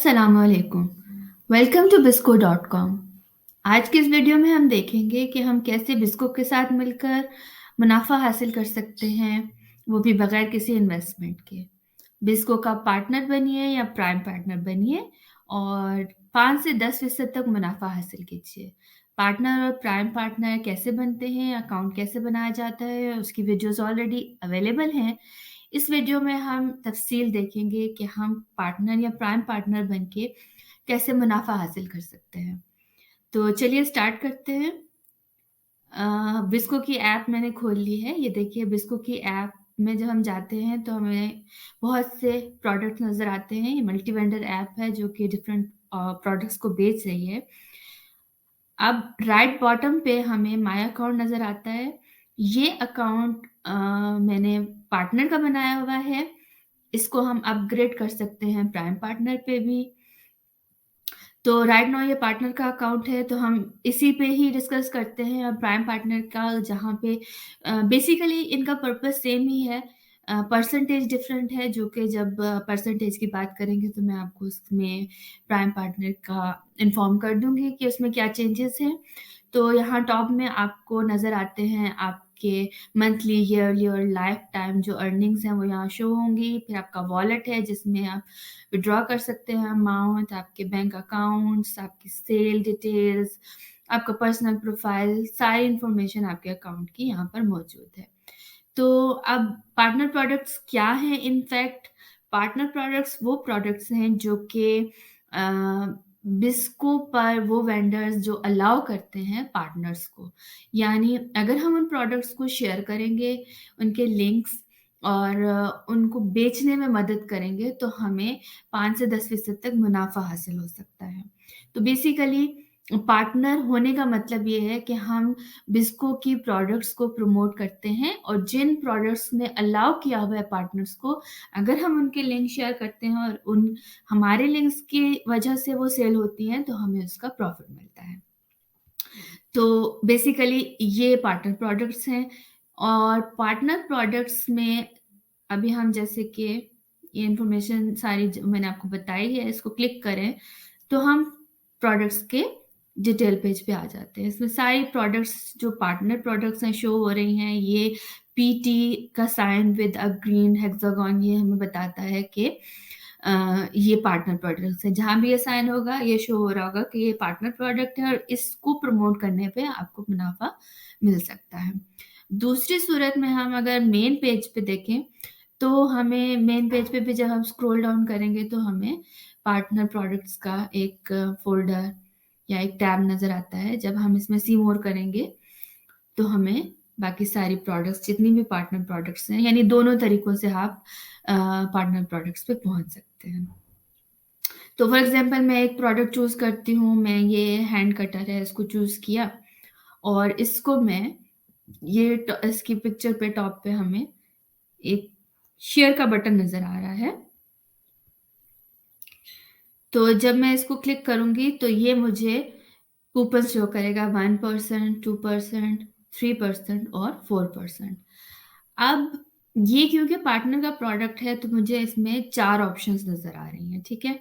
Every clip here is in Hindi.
अस्सलामुअलैकुम। वेलकम टू बिस्को.com। आज की इस वीडियो में हम देखेंगे कि हम कैसे बिस्को के साथ मिलकर मुनाफा हासिल कर सकते हैं, वो भी बगैर किसी इन्वेस्टमेंट के। बिस्को का पार्टनर बनिए या प्राइम पार्टनर बनिए और 5 से 10% तक मुनाफा हासिल कीजिए। पार्टनर और प्राइम पार्टनर कैसे बनते हैं, अकाउंट कैसे बनाया जाता है, उसकी वीडियोज़ ऑलरेडी अवेलेबल हैं। इस वीडियो में हम तफ़सील देखेंगे कि हम पार्टनर या प्राइम पार्टनर बन के कैसे मुनाफ़ा हासिल कर सकते हैं। तो चलिए स्टार्ट करते हैं। बिस्को की ऐप मैंने खोल ली है। ये देखिए बिस्को की ऐप में जब हम जाते हैं तो हमें बहुत से प्रोडक्ट नज़र आते हैं। ये मल्टी वेंडर ऐप है जो कि डिफरेंट प्रोडक्ट्स को बेच रही है। अब राइट बॉटम पे हमें माय अकाउंट नज़र आता है। ये अकाउंट मैंने पार्टनर का बनाया हुआ है। इसको हम अपग्रेड कर सकते हैं प्राइम पार्टनर पे भी। तो राइट नाउ ये पार्टनर का अकाउंट है तो हम इसी पे ही डिस्कस करते हैं और प्राइम पार्टनर का जहाँ पे बेसिकली इनका पर्पस सेम ही है। परसेंटेज डिफरेंट है जो कि जब परसेंटेज की बात करेंगे तो मैं आपको उसमें प्राइम पार्टनर का इन्फॉर्म कर दूँगी कि उसमें क्या चेंजेस हैं। तो यहाँ टॉप में आपको नज़र आते हैं आपके मंथली, ईयरली और लाइफ टाइम जो अर्निंग्स हैं वो यहाँ शो होंगी। फिर आपका वॉलेट है जिसमें आप विथड्रॉ कर सकते हैं अमाउंट, आपके बैंक अकाउंट्स, आपकी सेल डिटेल्स, आपका पर्सनल प्रोफाइल, सारी इन्फॉर्मेशन आपके अकाउंट की यहाँ पर मौजूद है। तो अब पार्टनर प्रोडक्ट्स क्या हैं? इनफैक्ट पार्टनर प्रोडक्ट्स वो प्रोडक्ट्स हैं जो कि बिस्को पर वो वेंडर्स जो अलाउ करते हैं पार्टनर्स को। यानी अगर हम उन प्रोडक्ट्स को शेयर करेंगे, उनके लिंक्स और उनको बेचने में मदद करेंगे तो हमें 5 से 10% तक मुनाफ़ा हासिल हो सकता है। तो बेसिकली पार्टनर होने का मतलब ये है कि हम बिस्को की प्रोडक्ट्स को प्रमोट करते हैं और जिन प्रोडक्ट्स ने अलाउ किया हुआ है पार्टनर्स को, अगर हम उनके लिंक शेयर करते हैं और उन हमारे लिंक्स की वजह से वो सेल होती हैं, तो हमें उसका प्रॉफ़िट मिलता है। तो बेसिकली ये पार्टनर प्रोडक्ट्स हैं और पार्टनर प्रोडक्ट्स में अभी हम जैसे कि ये इन्फॉर्मेशन सारी जो मैंने आपको बताई है, इसको क्लिक करें, तो हम प्रोडक्ट्स के डिटेल पेज पे आ जाते हैं। इसमें सारी प्रोडक्ट्स जो पार्टनर प्रोडक्ट्स हैं शो हो रही हैं। ये पीटी का sign with a green hexagon ये हमें बताता है कि ये पार्टनर प्रोडक्ट्स हैं। जहाँ भी ये साइन होगा, ये शो हो रहा होगा कि ये पार्टनर प्रोडक्ट है और इसको प्रमोट करने पे आपको मुनाफ़ा मिल सकता है। दूसरी सूरत में हम अगर मेन पेज पे देखें, तो हमें मेन पेज पे भी जब हम स्क्रॉल डाउन करेंगे तो हमें पार्टनर प्रोडक्ट्स का एक फ़ोल्डर या एक टैब नज़र आता है। जब हम इसमें सी मोर करेंगे, तो हमें बाकी सारी प्रोडक्ट्स जितनी भी पार्टनर प्रोडक्ट्स हैं यानी दोनों तरीकों से आप पार्टनर प्रोडक्ट्स पे पहुँच सकते हैं। तो फॉर एग्ज़ाम्पल मैं एक प्रोडक्ट चूज़ करती हूँ, मैं ये हैंड कटर है, इसको चूज़ किया और इसको मैं ये इसकी पिक्चर पे टॉप पे हमें एक शेयर का बटन नज़र आ रहा है। तो जब मैं इसको क्लिक करूँगी तो ये मुझे कूपन शो करेगा 1%, 2%, 3% और 4%। अब ये क्योंकि पार्टनर का प्रोडक्ट है तो मुझे इसमें 4 ऑप्शंस नज़र आ रही हैं, ठीक है?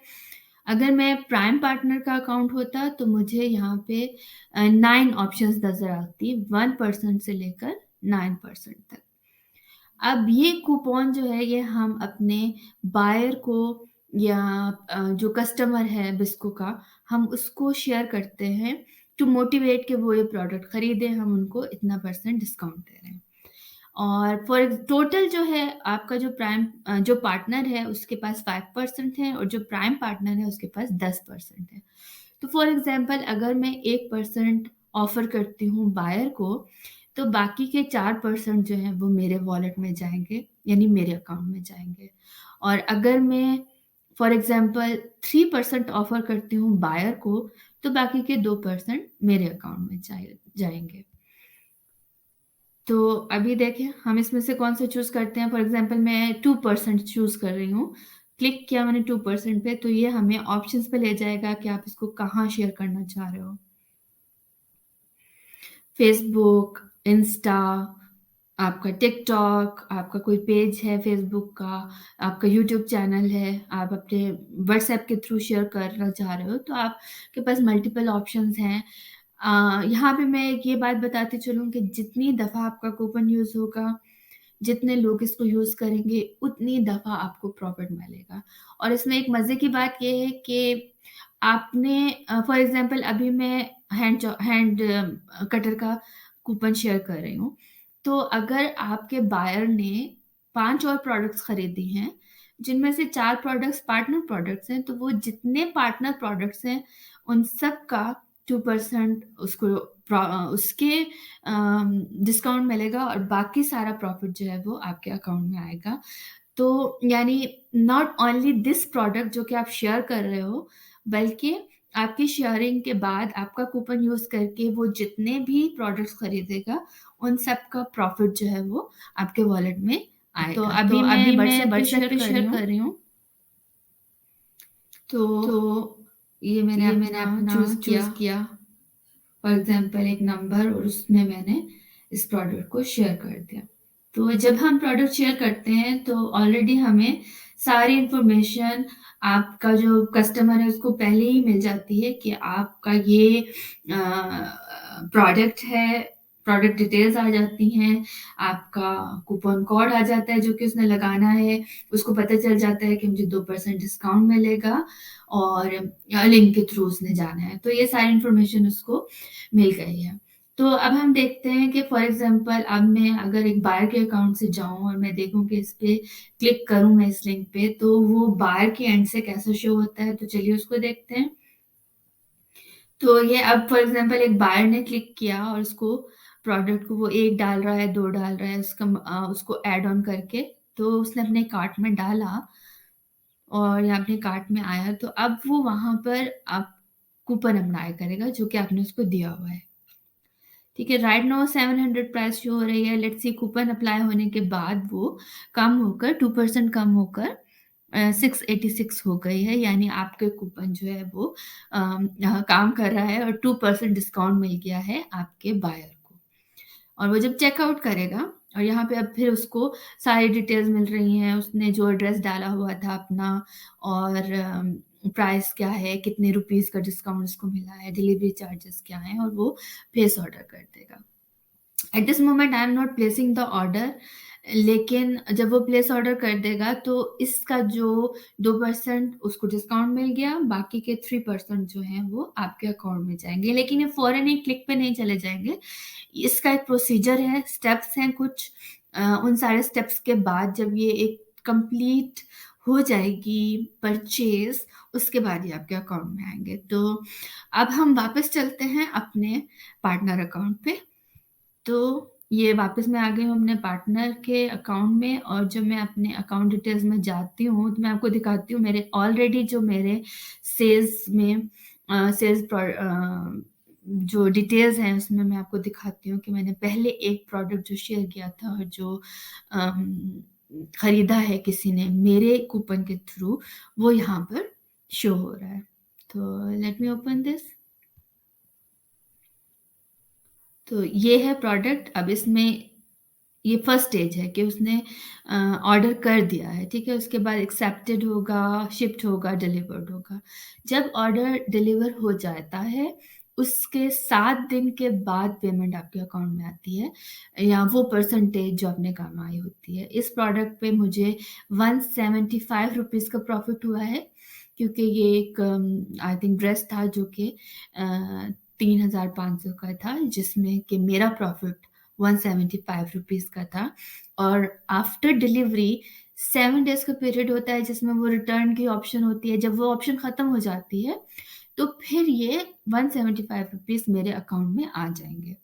अगर मैं प्राइम पार्टनर का अकाउंट होता तो मुझे यहाँ पे 9 ऑप्शंस नज़र आती 1% से लेकर 9% तक। अब ये कूपन जो है ये हम अपने बायर को या जो कस्टमर है बिस्को का, हम उसको शेयर करते हैं टू मोटिवेट कि वो ये प्रोडक्ट खरीदें, हम उनको इतना परसेंट डिस्काउंट दे रहे हैं। और फॉर टोटल जो है आपका जो पार्टनर है उसके पास 5% है और जो प्राइम पार्टनर है उसके पास 10% है। तो फॉर एग्ज़ाम्पल अगर मैं 1% ऑफ़र करती हूँ बायर को, तो बाकी के 4% जो हैं वो मेरे वॉलेट में जाएँगे, यानी मेरे अकाउंट में जाएँगे। और अगर मैं फॉर एग्ज़ाम्पल 3% ऑफ़र करती हूँ बायर को, तो बाकी के 2% मेरे अकाउंट में जाएँगे। तो अभी देखें हम इसमें से कौन-सा चूज़ करते हैं। फॉर एग्ज़ाम्पल मैं 2% चूज़ कर रही हूँ। क्लिक किया मैंने 2% पे तो ये हमें ऑप्शंस पे ले जाएगा कि आप इसको कहाँ शेयर करना चाह रहे हो। फ़ेसबुक, इंस्टा, आपका टिकटॉक, आपका कोई पेज है फेसबुक का, आपका यूट्यूब चैनल है, आप अपने व्हाट्सएप के थ्रू शेयर करना चाह रहे हो, तो आपके पास मल्टीपल ऑप्शंस हैं। यहाँ पे मैं एक ये बात बताती चलूँ कि जितनी दफ़ा आपका कूपन यूज़ होगा, जितने लोग इसको यूज़ करेंगे, उतनी दफ़ा आपको प्रॉफ़िट मिलेगा। और इसमें एक मज़े की बात ये है कि आपने फॉर एग्ज़ाम्पल अभी मैं हैंड कटर का कूपन शेयर कर रही हूँ। तो अगर आपके बायर ने 5 और प्रोडक्ट्स खरीदी हैं, जिनमें से 4 प्रोडक्ट्स पार्टनर प्रोडक्ट्स हैं, तो वो जितने पार्टनर प्रोडक्ट्स हैं, उन सब का 2% उसको उसके डिस्काउंट मिलेगा और बाकी सारा प्रॉफ़िट जो है वो आपके अकाउंट में आएगा। तो यानी नॉट ओनली दिस प्रोडक्ट जो कि आप शेयर कर रहे हो, बल्कि आपकी शेयरिंग के बाद आपका कूपन यूज़ करके वो जितने भी प्रोडक्ट्स खरीदेगा, उन सब का प्रॉफ़िट जो है वो आपके वॉलेट में आएगा। तो तो अभी मैं अभी मैं व्हाट्सएप पे व्हाट्सएप शेयर पे कर शेयर रही हूँ। कर रही हूँ। तो तो ये मैंने ये मैंने अपना अपना चूज़ किया, चूज़ किया। फॉर एग्ज़ाम्पल एक नंबर, और उसमें मैंने इस प्रोडक्ट को शेयर कर दिया। तो जब हम प्रोडक्ट शेयर करते हैं तो ऑलरेडी हमें सारी इन्फॉर्मेशन आपका जो कस्टमर है उसको पहले ही मिल जाती है कि आपका ये प्रोडक्ट है, प्रोडक्ट डिटेल्स आ जाती हैं, आपका कूपन कोड आ जाता है जो कि उसने लगाना है, उसको पता चल जाता है कि मुझे 2% डिस्काउंट मिलेगा और लिंक के थ्रू उसने जाना है। तो ये सारी इन्फॉर्मेशन उसको मिल गई है। तो अब हम देखते हैं कि फॉर एग्ज़ाम्पल अब मैं अगर एक बायर के अकाउंट से जाऊँ और मैं देखूँ कि इस पे क्लिक करूँ मैं इस लिंक पे, तो वो बायर के एंड से कैसे शो होता है, तो चलिए उसको देखते हैं। तो ये अब फॉर एग्ज़ाम्पल एक बायर ने क्लिक किया और उसको प्रोडक्ट को वो 1 डाल रहा है, 2 डाल रहा है, उसको ऐड ऑन करके, तो उसने अपने कार्ट में डाला और ये अपने कार्ट में आया, तो अब वो वहाँ पर आप कूपन अप्लाई करेगा जो कि आपने उसको दिया हुआ है। ठीक है, राइट नाउ 700 प्राइस शो हो रही है। लेट्स सी कूपन अप्लाई होने के बाद वो कम होकर 2% कम होकर 686 हो गई है, यानी आपके कूपन जो है वो काम कर रहा है और 2% डिस्काउंट मिल गया है आपके बायर को। और वो जब चेकआउट करेगा और यहाँ पे अब फिर उसको सारी डिटेल्स मिल रही हैं, उसने जो एड्रेस डाला हुआ था अपना, और प्राइस क्या है, कितने रुपीज़ का डिस्काउंट उसको मिला है, डिलीवरी चार्जेस क्या हैं, और वो प्लेस ऑर्डर कर देगा। At this moment I am not placing the order, लेकिन जब वो प्लेस ऑर्डर कर देगा तो इसका जो 2% उसको डिस्काउंट मिल गया, बाकी के 3% जो हैं वो आपके अकाउंट में जाएँगे। लेकिन ये फ़ौरन एक क्लिक पे नहीं चले जाएँगे। इसका एक प्रोसीजर है, स्टेप्स हैं कुछ। उन सारे स्टेप्स के बाद जब ये एक कंप्लीट हो जाएगी परचेज़, उसके बाद ये आपके अकाउंट में आएँगे। तो अब हम वापस चलते हैं अपने पार्टनर अकाउंट पे। तो ये वापस मैं आ गई हूँ अपने पार्टनर के अकाउंट में, और जब मैं अपने अकाउंट डिटेल्स में जाती हूँ तो मैं आपको दिखाती हूँ मेरे ऑलरेडी जो मेरे सेल्स में सेल्स जो डिटेल्स हैं उसमें मैं आपको दिखाती हूँ कि मैंने पहले एक प्रोडक्ट जो शेयर किया था और जो खरीदा है किसी ने मेरे कूपन के थ्रू, वो यहाँ पर शो हो रहा है। तो लेट मी ओपन दिस। तो ये है प्रोडक्ट। अब इसमें ये फर्स्ट स्टेज है कि उसने ऑर्डर कर दिया है, ठीक है? उसके बाद एक्सेप्टेड होगा, शिप्ड होगा, डिलीवर्ड होगा। जब ऑर्डर डिलीवर हो जाता है, उसके 7 दिन के बाद पेमेंट आपके अकाउंट में आती है, या वो परसेंटेज जो आपने कमाई होती है। इस प्रोडक्ट पे मुझे ₹175 का प्रॉफ़िट हुआ है, क्योंकि ये एक आई थिंक ड्रेस था जो कि 3,500 का था, जिसमें कि मेरा प्रॉफ़िट ₹175 का था। और आफ्टर डिलीवरी 7 डेज़ का पीरियड होता है जिसमें वो रिटर्न की ऑप्शन होती है। जब वो ऑप्शन खत्म हो जाती है, तो फिर ये ₹175 मेरे अकाउंट में आ जाएँगे।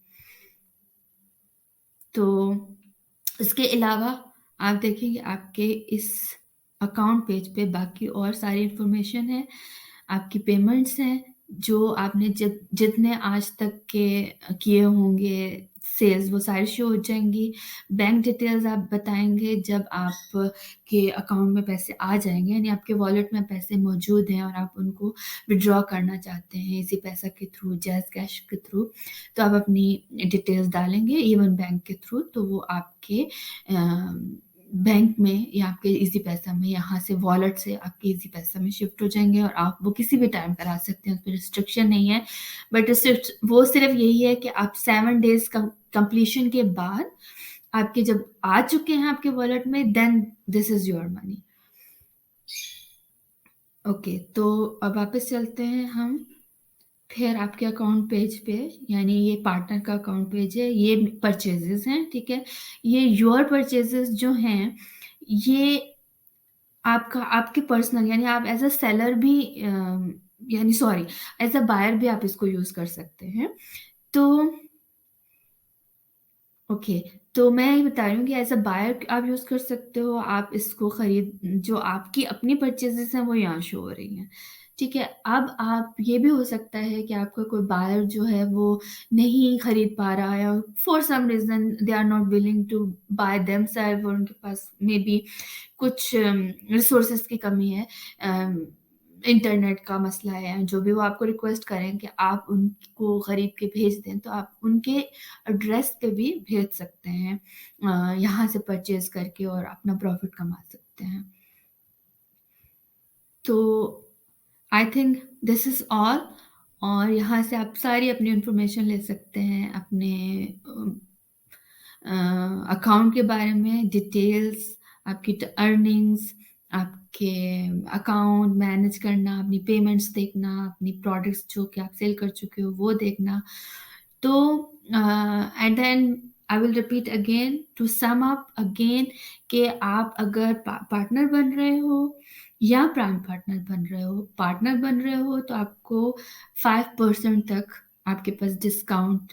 तो इसके अलावा आप देखेंगे आपके इस अकाउंट पेज पे बाकी और सारी इन्फॉर्मेशन है, आपकी पेमेंट्स हैं, जो आपने जितने आज तक के किए होंगे, सेल्स वो सारी शो हो जाएंगी। बैंक डिटेल्स आप बताएंगे जब आप के अकाउंट में पैसे आ जाएंगे, यानी आपके वॉलेट में पैसे मौजूद हैं और आप उनको विड्रॉ करना चाहते हैं इसी पैसा के थ्रू, जैज़ कैश के थ्रू, तो आप अपनी डिटेल्स डालेंगे इवन बैंक के थ्रू, तो वो आपके बैंक में या आपके इजी पैसा में, यहाँ से वॉलेट से आपके इजी पैसा में शिफ्ट हो जाएंगे और आप वो किसी भी टाइम करा सकते हैं, उस पर रिस्ट्रिक्शन नहीं है। बट वो सिर्फ यही है कि आप 7 डेज कंप्लीशन के बाद आपके जब आ चुके हैं आपके वॉलेट में, then this is your money. Okay, तो अब वापस चलते हैं हम फिर आपके अकाउंट पेज पे, यानी ये पार्टनर का अकाउंट पेज है, ये परचेजेस हैं, ठीक है। ये योर परचेजेस जो हैं, ये आपका आपके पर्सनल, यानी आप एज अ सेलर भी यानी सॉरी, एज अ बायर भी आप इसको यूज कर सकते हैं। तो ओके, तो मैं ये बता रही हूँ कि एज अ बायर आप यूज कर सकते हो, आप इसको खरीद, जो आपकी अपनी परचेजेस हैं वो यहाँ शो हो रही हैं, ठीक है। अब आप ये भी हो सकता है कि आपका कोई बायर जो है वो नहीं खरीद पा रहा है, और for some reason they are not willing to buy themselves, और उनके पास मे बी कुछ रिसोर्सेज की कमी है, इंटरनेट का मसला है, जो भी वो आपको रिक्वेस्ट करें कि आप उनको खरीद के भेज दें, तो आप उनके एड्रेस पे भी भेज सकते हैं, यहाँ से परचेज करके और अपना प्रॉफिट कमा सकते हैं। तो I think this is all, और यहाँ से आप सारी अपनी इंफॉर्मेशन ले सकते हैं, अपने अकाउंट के बारे में डिटेल्स, आपकी अर्निंग्स, आपके अकाउंट मैनेज करना, अपनी पेमेंट्स देखना, अपनी प्रोडक्ट्स जो कि आप सेल कर चुके हो वो देखना। तो and then I will repeat again to sum up again, कि आप अगर पार्टनर बन रहे हो या प्राइम पार्टनर बन रहे हो, पार्टनर बन रहे हो तो आपको 5% तक आपके पास डिस्काउंट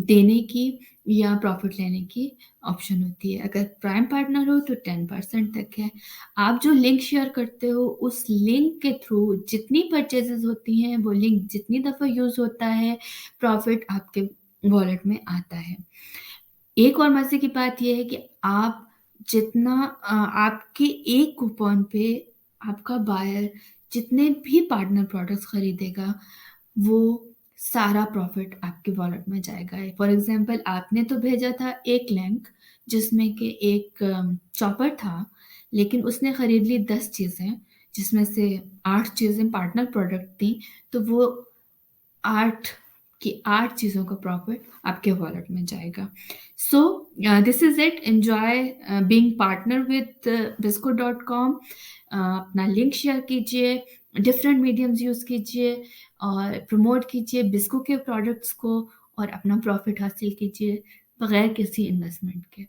देने की या प्रॉफिट लेने की ऑप्शन होती है। अगर प्राइम पार्टनर हो तो 10% तक है। आप जो लिंक शेयर करते हो उस लिंक के थ्रू जितनी परचेजेस होती हैं, वो लिंक जितनी दफ़ा यूज़ होता है, प्रॉफिट आपके वॉलेट में आता है। एक और मजे की बात यह है कि आप जितना आपके एक कूपन पे आपका बायर जितने भी पार्टनर प्रोडक्ट्स खरीदेगा, वो सारा प्रॉफिट आपके वॉलेट में जाएगा। फॉर एग्जांपल, आपने तो भेजा था एक लिंक जिसमें कि एक चॉपर था, लेकिन उसने खरीद ली 10 चीज़ें, जिसमें से 8 चीज़ें पार्टनर प्रोडक्ट थी, तो वो 8 की 8 चीज़ों का प्रॉफिट आपके वॉलेट में जाएगा। So this is it, enjoy being partner with bisco.com। अपना लिंक शेयर कीजिए, डिफरेंट मीडियम्स यूज़ कीजिए और प्रमोट कीजिए बिस्को के प्रोडक्ट्स को, और अपना प्रॉफिट हासिल कीजिए बगैर किसी इन्वेस्टमेंट के।